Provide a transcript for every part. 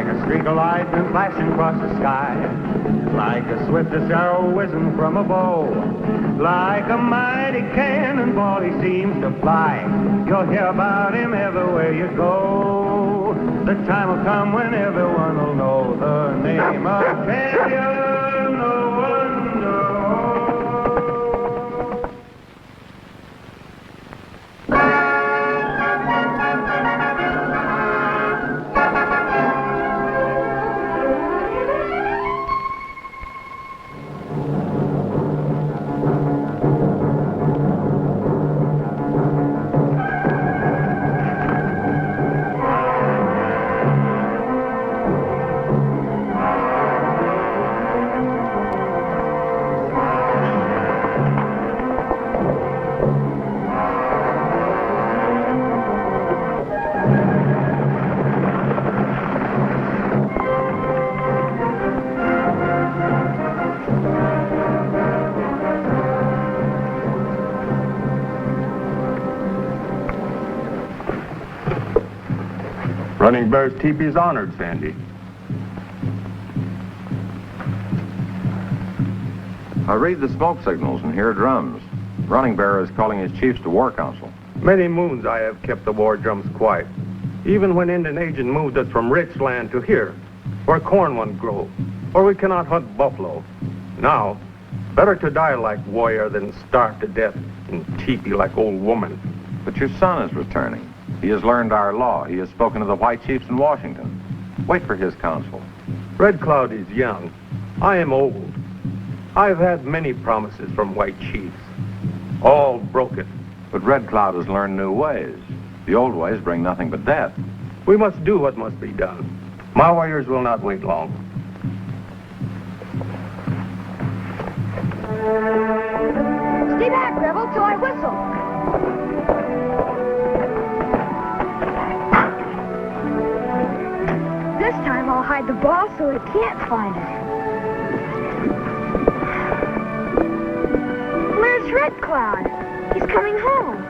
like a streak of lightning flashing across the sky, like the swiftest arrow whizzing from a bow, like a mighty cannonball he seems to fly. You'll hear about him everywhere you go. The time will come when everyone will know the name of champion no one knows. Running Bear's teepee's honored, Sandy. I read the smoke signals and hear drums. Running Bear is calling his chiefs to war council. Many moons I have kept the war drums quiet, even when Indian agent moved us from rich land to here, where corn won't grow, or we cannot hunt buffalo. Now, better to die like warrior than starve to death in teepee like old woman. But your son is returning. He has learned our law. He has spoken to the white chiefs in Washington. Wait for his counsel. Red Cloud is young. I am old. I've had many promises from white chiefs, all broken. But Red Cloud has learned new ways. The old ways bring nothing but death. We must do what must be done. My warriors will not wait long. Stay back, Rebel, till I whistle. This time I'll hide the ball so it can't find it. Where's Red Cloud? He's coming home.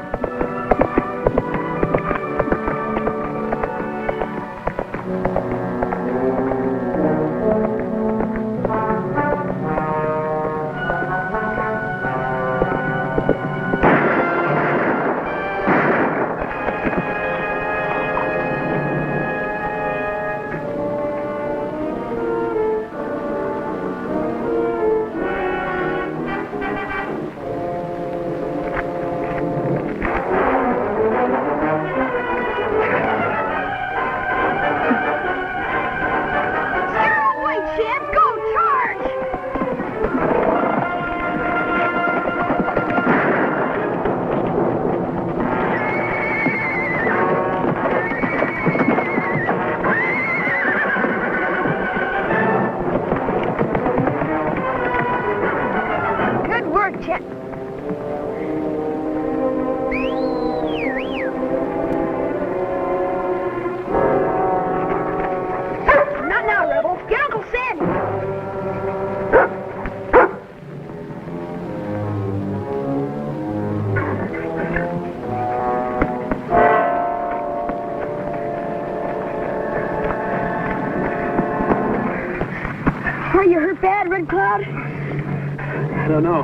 Red Cloud? I don't know.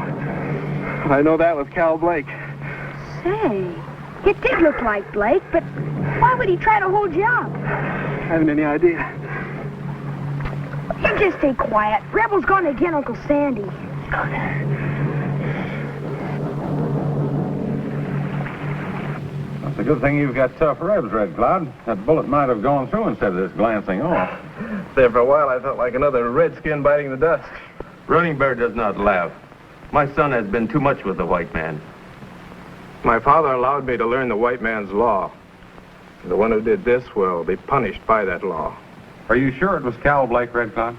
I know that was Cal Blake. Say, it did look like Blake, but why would he try to hold you up? I haven't any idea. You just stay quiet. Rebel's going to get Uncle Sandy. It's a good thing you've got tough ribs, Red Cloud. That bullet might have gone through instead of this glancing off. There for a while, I felt like another redskin biting the dust. Running Bear does not laugh. My son has been too much with the white man. My father allowed me to learn the white man's law. The one who did this will be punished by that law. Are you sure it was Cal Blake, Red Cloud?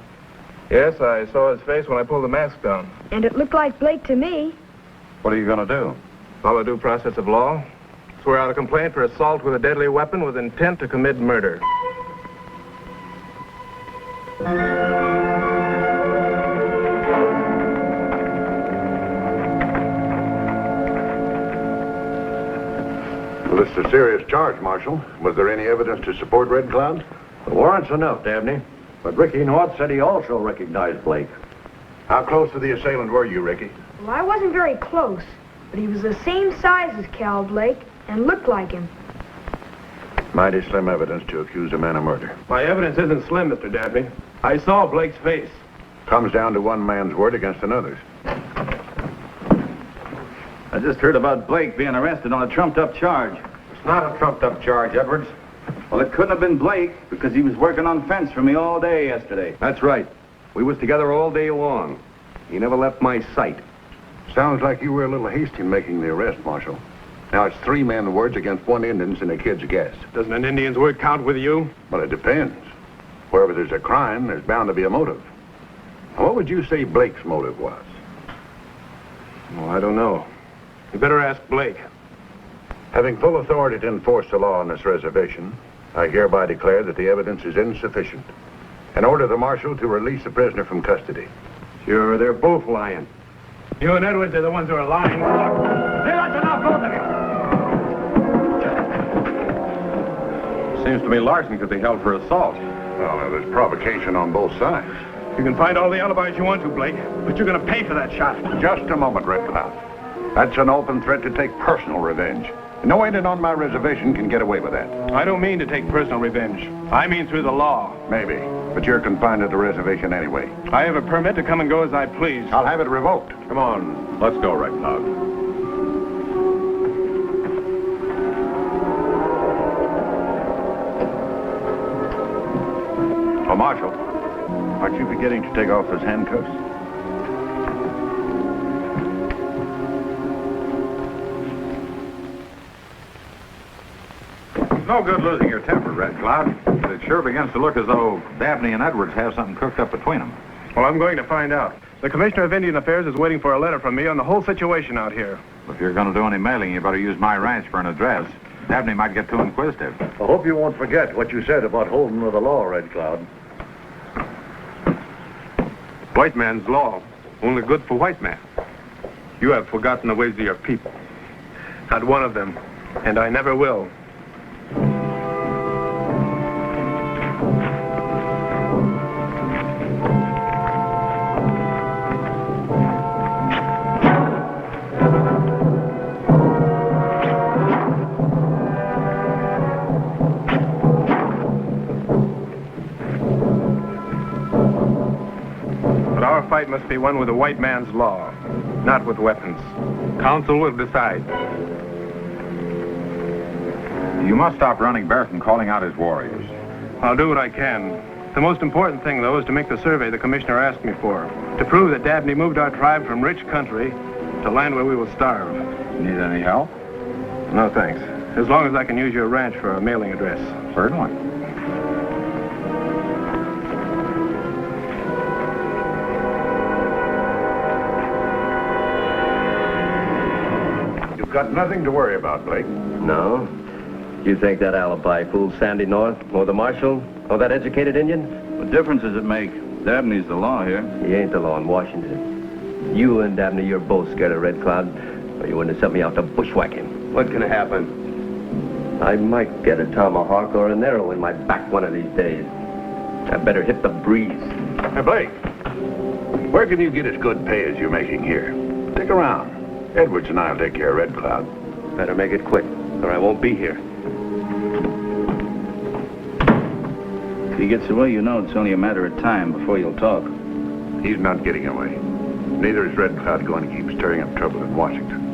Yes, I saw his face when I pulled the mask down. And it looked like Blake to me. What are you going to do? Follow due process of law. Swear out a complaint for assault with a deadly weapon with intent to commit murder. Well, it's a serious charge, Marshal. Was there any evidence to support Red Cloud? The warrant's enough, Dabney. But Ricky North said he also recognized Blake. How close to the assailant were you, Ricky? Well, I wasn't very close, but he was the same size as Cal Blake and looked like him. Mighty slim evidence to accuse a man of murder. My evidence isn't slim, Mr. Dabney. I saw Blake's face. Comes down to one man's word against another's. I just heard about Blake being arrested on a trumped-up charge. It's not a trumped-up charge, Edwards. Well, it couldn't have been Blake because he was working on fence for me all day yesterday. That's right. We was together all day long. He never left my sight. Sounds like you were a little hasty in making the arrest, Marshal. Now, it's 3 men's words against 1 Indian's and a kid's guess. Doesn't an Indian's word count with you? But it depends. Wherever there's a crime, there's bound to be a motive. Now, what would you say Blake's motive was? Well, I don't know. You better ask Blake. Having full authority to enforce the law on this reservation, I hereby declare that the evidence is insufficient and order the marshal to release the prisoner from custody. Sure, they're both lying. You and Edwards are the ones who are lying. That's enough, both of you! Seems to me Larson could be held for assault. Well, there's provocation on both sides. You can find all the alibis you want to, Blake, but you're going to pay for that shot. Just a moment, Red Cloud. That's an open threat to take personal revenge. No Indian on my reservation can get away with that. I don't mean to take personal revenge. I mean through the law. Maybe, but you're confined to the reservation anyway. I have a permit to come and go as I please. I'll have it revoked. Come on, let's go, Red Cloud. Oh, Marshal, aren't you beginning to take off those handcuffs? No good losing your temper, Red Cloud. But it sure begins to look as though Dabney and Edwards have something cooked up between them. Well, I'm going to find out. The Commissioner of Indian Affairs is waiting for a letter from me on the whole situation out here. If you're going to do any mailing, you better use my ranch for an address. Dabney might get too inquisitive. I hope you won't forget what you said about holding with the law, Red Cloud. White man's law, only good for white man. You have forgotten the ways of your people. Not one of them, and I never will. Our fight must be one with the white man's law, not with weapons. Council will decide. You must stop running Bear from calling out his warriors. I'll do what I can. The most important thing, though, is to make the survey the commissioner asked me for, to prove that Dabney moved our tribe from rich country to land where we will starve. Need any help? No, thanks. As long as I can use your ranch for a mailing address. Certainly. You've got nothing to worry about, Blake. No? You think that alibi fools Sandy North, or the marshal, or that educated Indian? What difference does it make? Dabney's the law here. He ain't the law in Washington. You and Dabney, you're both scared of Red Cloud, or you wouldn't have sent me out to bushwhack him. What can happen? I might get a tomahawk or an arrow in my back one of these days. I better hit the breeze. Hey, Blake, where can you get as good pay as you're making here? Stick around. Edwards and I'll take care of Red Cloud. Better make it quick, or I won't be here. If he gets away, you know it's only a matter of time before you'll talk. He's not getting away. Neither is Red Cloud going to keep stirring up trouble in Washington.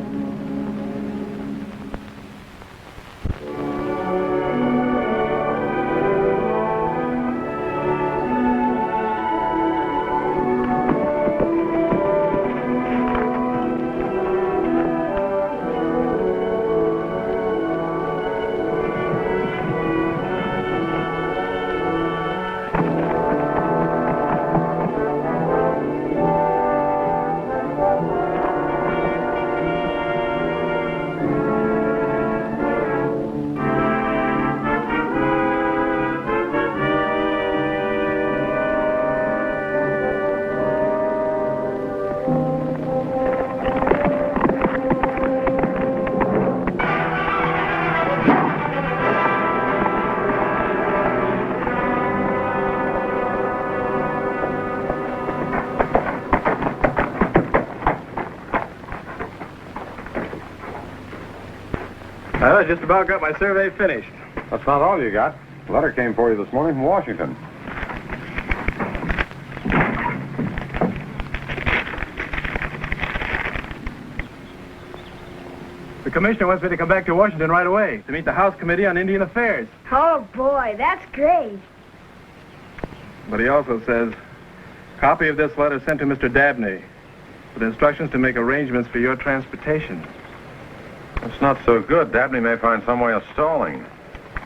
Well, I just about got my survey finished. That's not all you got. A letter came for you this morning from Washington. The commissioner wants me to come back to Washington right away to meet the House Committee on Indian Affairs. Oh, boy, that's great. But he also says, copy of this letter sent to Mr. Dabney with instructions to make arrangements for your transportation. That's not so good. Dabney may find some way of stalling.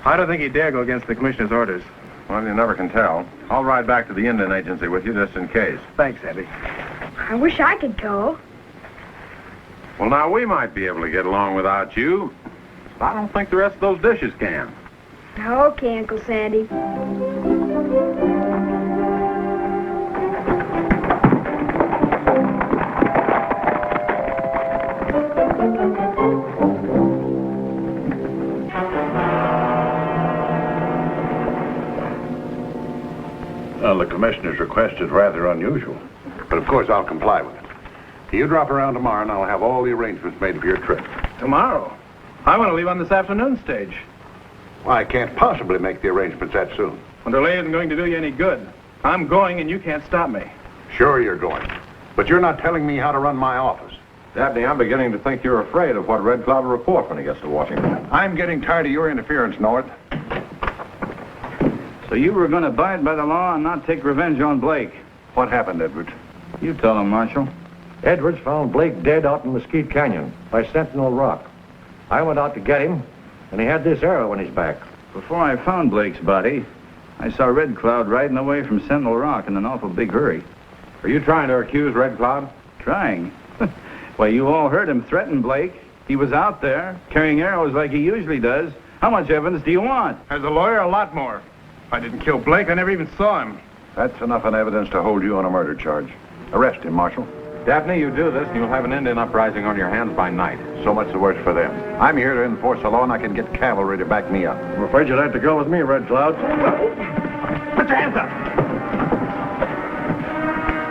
I don't think he'd dare go against the commissioner's orders. Well, you never can tell. I'll ride back to the Indian Agency with you just in case. Thanks, Andy. I wish I could go. Well, now, we might be able to get along without you. But I don't think the rest of those dishes can. Okay, Uncle Sandy. Well, the commissioner's request is rather unusual. But of course, I'll comply with it. You drop around tomorrow, and I'll have all the arrangements made for your trip. Tomorrow? I want to leave on this afternoon stage. Well, I can't possibly make the arrangements that soon. Well, delay isn't going to do you any good. I'm going, and you can't stop me. Sure you're going. But you're not telling me how to run my office. Dabney, I'm beginning to think you're afraid of what Red Cloud will report when he gets to Washington. I'm getting tired of your interference, North. So you were going to abide by the law and not take revenge on Blake. What happened, Edwards? You tell him, Marshal. Edwards found Blake dead out in Mesquite Canyon by Sentinel Rock. I went out to get him, and he had this arrow in his back. Before I found Blake's body, I saw Red Cloud riding away from Sentinel Rock in an awful big hurry. Are you trying to accuse Red Cloud? Trying? Why, you all heard him threaten Blake. He was out there, carrying arrows like he usually does. How much evidence do you want? As a lawyer, a lot more. I didn't kill Blake. I never even saw him. That's enough evidence to hold you on a murder charge. Arrest him, Marshal. Dabney, you do this, and you'll have an Indian uprising on your hands by night. So much the worse for them. I'm here to enforce the law, and I can get cavalry to back me up. I'm afraid you'll have to go with me, Red Cloud. Put your hands up!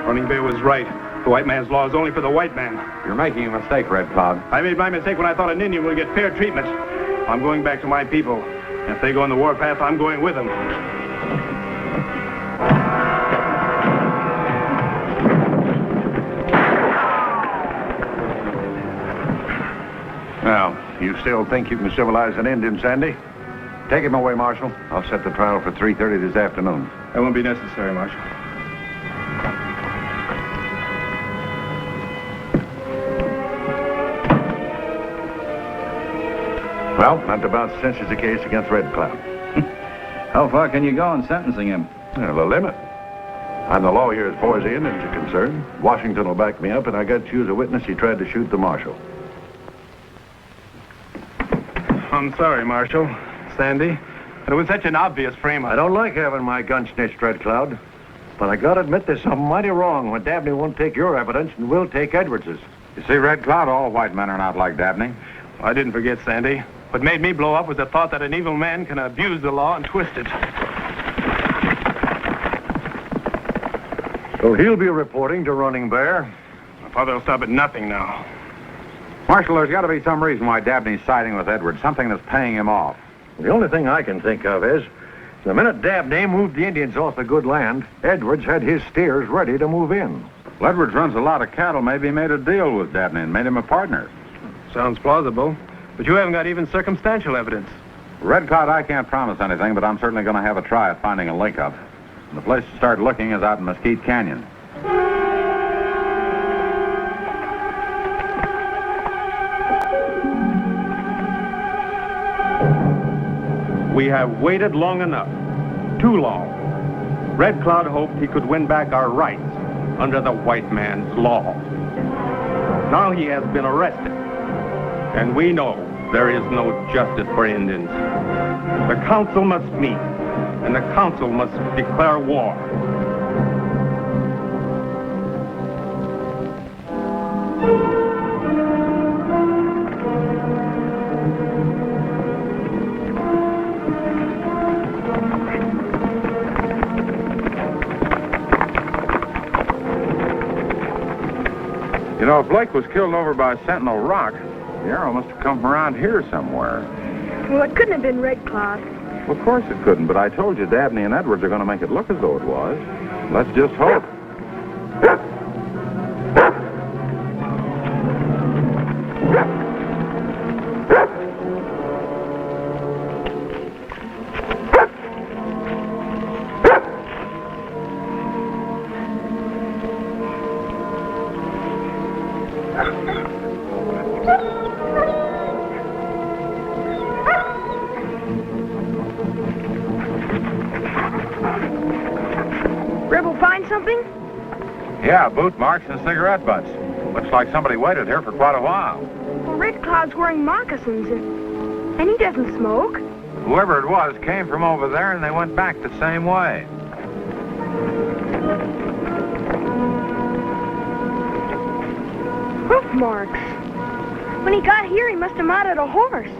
Running Bear was right. The white man's law is only for the white man. You're making a mistake, Red Cloud. I made my mistake when I thought an Indian would get fair treatment. I'm going back to my people. If they go on the warpath, I'm going with them. Now, you still think you can civilize an Indian, Sandy? Take him away, Marshal. I'll set the trial for 3:30 this afternoon. That won't be necessary, Marshal. Well, that about cinches the case against Red Cloud. How far can you go in sentencing him? Well, the limit. I'm the lawyer as far as the Indians are concerned. Washington will back me up, and I got to use a witness. He tried to shoot the marshal. I'm sorry, Marshal. Sandy. It was such an obvious frame. I don't like having my gun snitched, Red Cloud. But I gotta admit there's something mighty wrong when Dabney won't take your evidence and will take Edwards's. You see, Red Cloud, all white men are not like Dabney. I didn't forget, Sandy. What made me blow up was the thought that an evil man can abuse the law and twist it. So he'll be reporting to Running Bear. My father will stop at nothing now. Marshal, there's got to be some reason why Dabney's siding with Edwards, something that's paying him off. The only thing I can think of is, the minute Dabney moved the Indians off the good land, Edwards had his steers ready to move in. Well, Edwards runs a lot of cattle. Maybe he made a deal with Dabney and made him a partner. Sounds plausible. But you haven't got even circumstantial evidence. Red Cloud, I can't promise anything, but I'm certainly going to have a try at finding a link-up. And the place to start looking is out in Mesquite Canyon. We have waited long enough. Too long. Red Cloud hoped he could win back our rights under the white man's law. Now he has been arrested. And we know there is no justice for Indians. The council must meet, and the council must declare war. You know, if Blake was killed over by Sentinel Rock, the arrow must have come from around here somewhere. Well, it couldn't have been Red Cloud. Of course it couldn't, but I told you Dabney and Edwards are going to make it look as though it was. Let's just hope. Rebel find something? Yeah, boot marks and cigarette butts. Looks like somebody waited here for quite a while. Well, Red Cloud's wearing moccasins, and he doesn't smoke. Whoever it was came from over there and they went back the same way. Hoof marks. When he got here, he must have mounted a horse.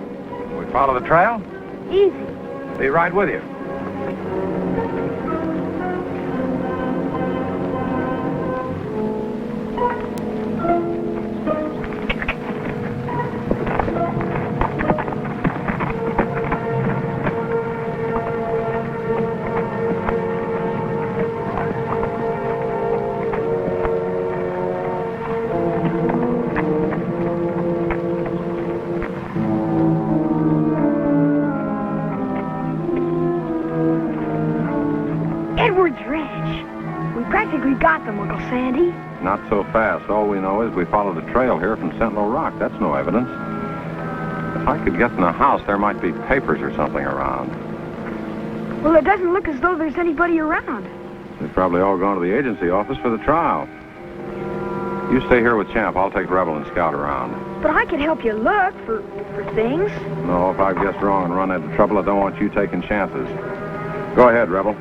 We follow the trail? Easy. Be right with you. Edwards Ranch. We practically got them, Uncle Sandy. Not so fast. All we know is we followed the trail here from Sentinel Rock. That's no evidence. If I could get in the house, there might be papers or something around. Well, it doesn't look as though there's anybody around. They've probably all gone to the agency office for the trial. You stay here with Champ. I'll take Rebel and scout around. But I can help you look for things. No, if I've guessed wrong and run into trouble, I don't want you taking chances. Go ahead, Rebel.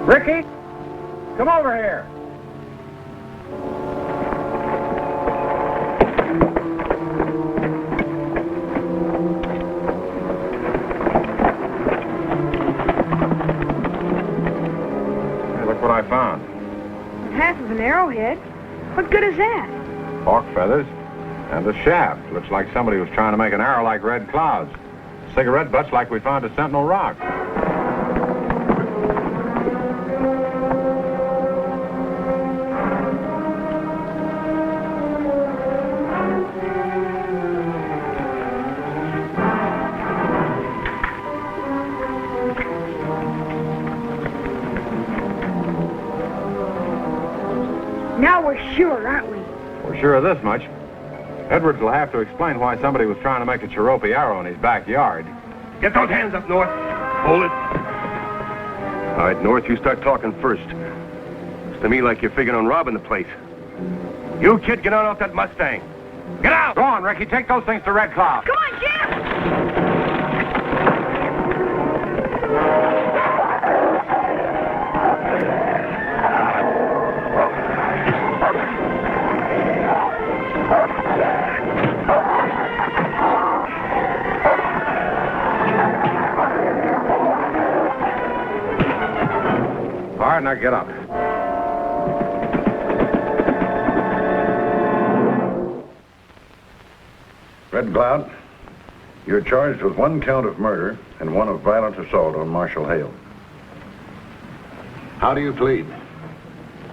Ricky, come over here. Hey, look what I found. Half of an arrowhead. What good is that? Hawk feathers and a shaft. Looks like somebody was trying to make an arrow like Red Cloud's. Cigarette butts like we found at Sentinel Rock. Now we're sure, aren't we? We're sure of this much. Edwards will have to explain why somebody was trying to make a Cherope arrow in his backyard. Get those hands up, North. Hold it. All right, North, you start talking first. Looks to me like you're figuring on robbing the place. You, kid, get on off that Mustang. Get out! Go on, Ricky. Take those things to Red Cloud. Come on, Jim! All right, now get up. Red Cloud, you're charged with 1 count of murder and 1 of violent assault on Marshal Hale. How do you plead?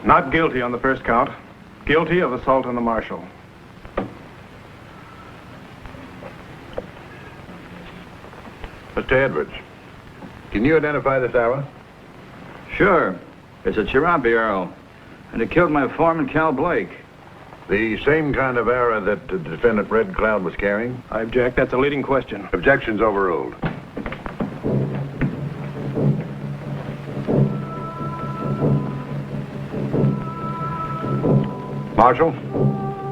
Not guilty on the first count. Guilty of assault on the marshal. Mr. Edwards, can you identify this arrow? Sure. It's a Cherokee arrow. And it killed my foreman, Cal Blake. The same kind of arrow that the defendant Red Cloud was carrying? I object. That's a leading question. Objection's overruled. Marshal,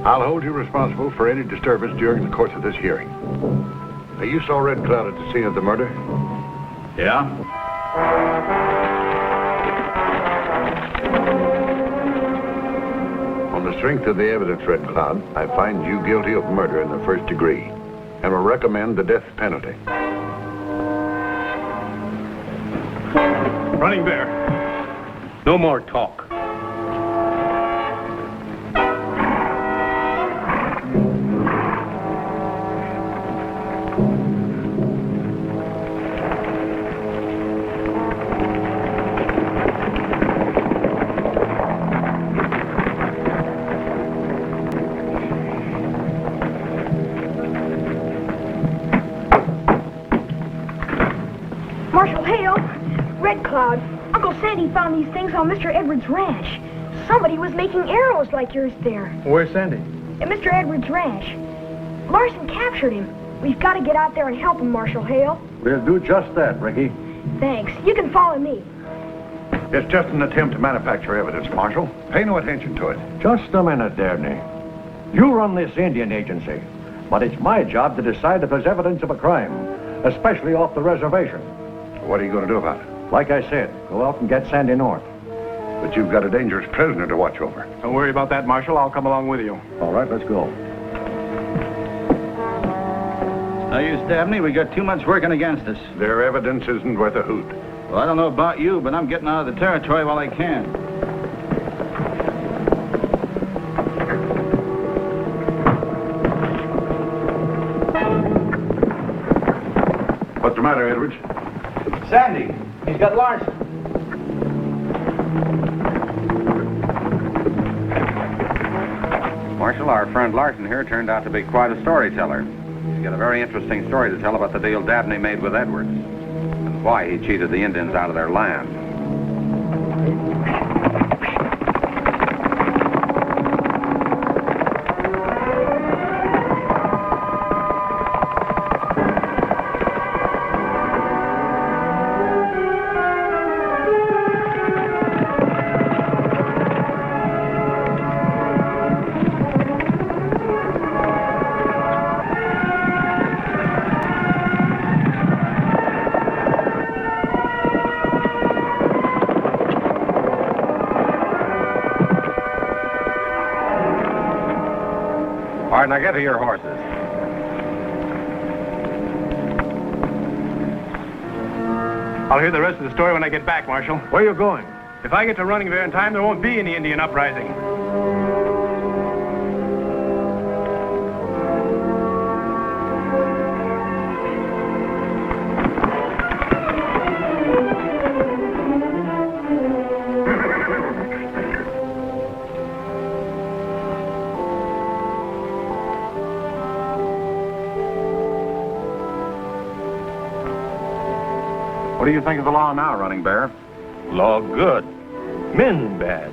I'll hold you responsible for any disturbance during the course of this hearing. Now, you saw Red Cloud at the scene of the murder? Yeah? On the strength of the evidence, Red Cloud, I find you guilty of murder in the first degree and will recommend the death penalty. Running Bear, no more talk. Marshal Hale, Red Cloud, Uncle Sandy found these things on Mr. Edwards' ranch. Somebody was making arrows like yours there. Where's Sandy? At Mr. Edwards' ranch. Larson captured him. We've got to get out there and help him, Marshal Hale. We'll do just that, Ricky. Thanks. You can follow me. It's just an attempt to manufacture evidence, Marshal. Pay no attention to it. Just a minute, Dabney. You run this Indian agency, but it's my job to decide if there's evidence of a crime, especially off the reservation. What are you going to do about it? Like I said, go out and get Sandy North. But you've got a dangerous prisoner to watch over. Don't worry about that, Marshal. I'll come along with you. All right, let's go. No use, Dabney. We got too much working against us. Their evidence isn't worth a hoot. Well, I don't know about you, but I'm getting out of the territory while I can. What's the matter, Edwards? Sandy, he's got Larson. Marshal, our friend Larson here turned out to be quite a storyteller. He's got a very interesting story to tell about the deal Dabney made with Edwards and why he cheated the Indians out of their land. All right, now get to your horses. I'll hear the rest of the story when I get back, Marshal. Where are you going? If I get to Running Bear in time, there won't be any Indian uprising. What do you think of the law now, Running Bear? Law good. Men bad.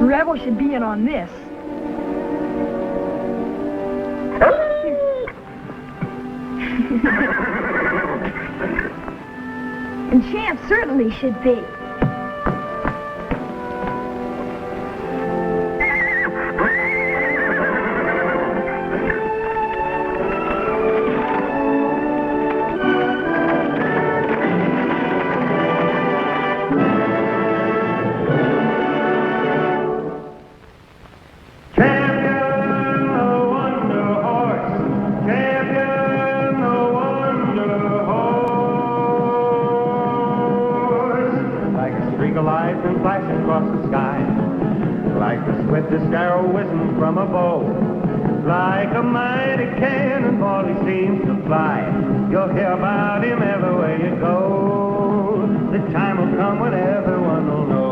Rebel should be in on this. And Champ certainly should be. Champion lightning flashing across the sky. Like the swiftest arrow whizzing from a bow. Like a mighty cannonball he seems to fly. You'll hear about him everywhere you go. The time will come when everyone will know.